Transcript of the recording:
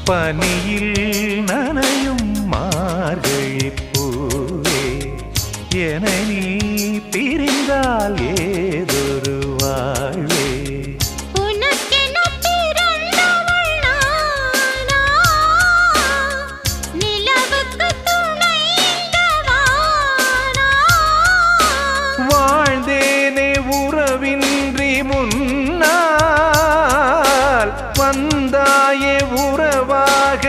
பனியில் நனையும் மார்கழி பூவே என நீ பிரிந்தால் ஏதொரு வாழ்வே வாழ்ந்தேனே உறவின்றி முன்னால் வந்தாயே உறவாக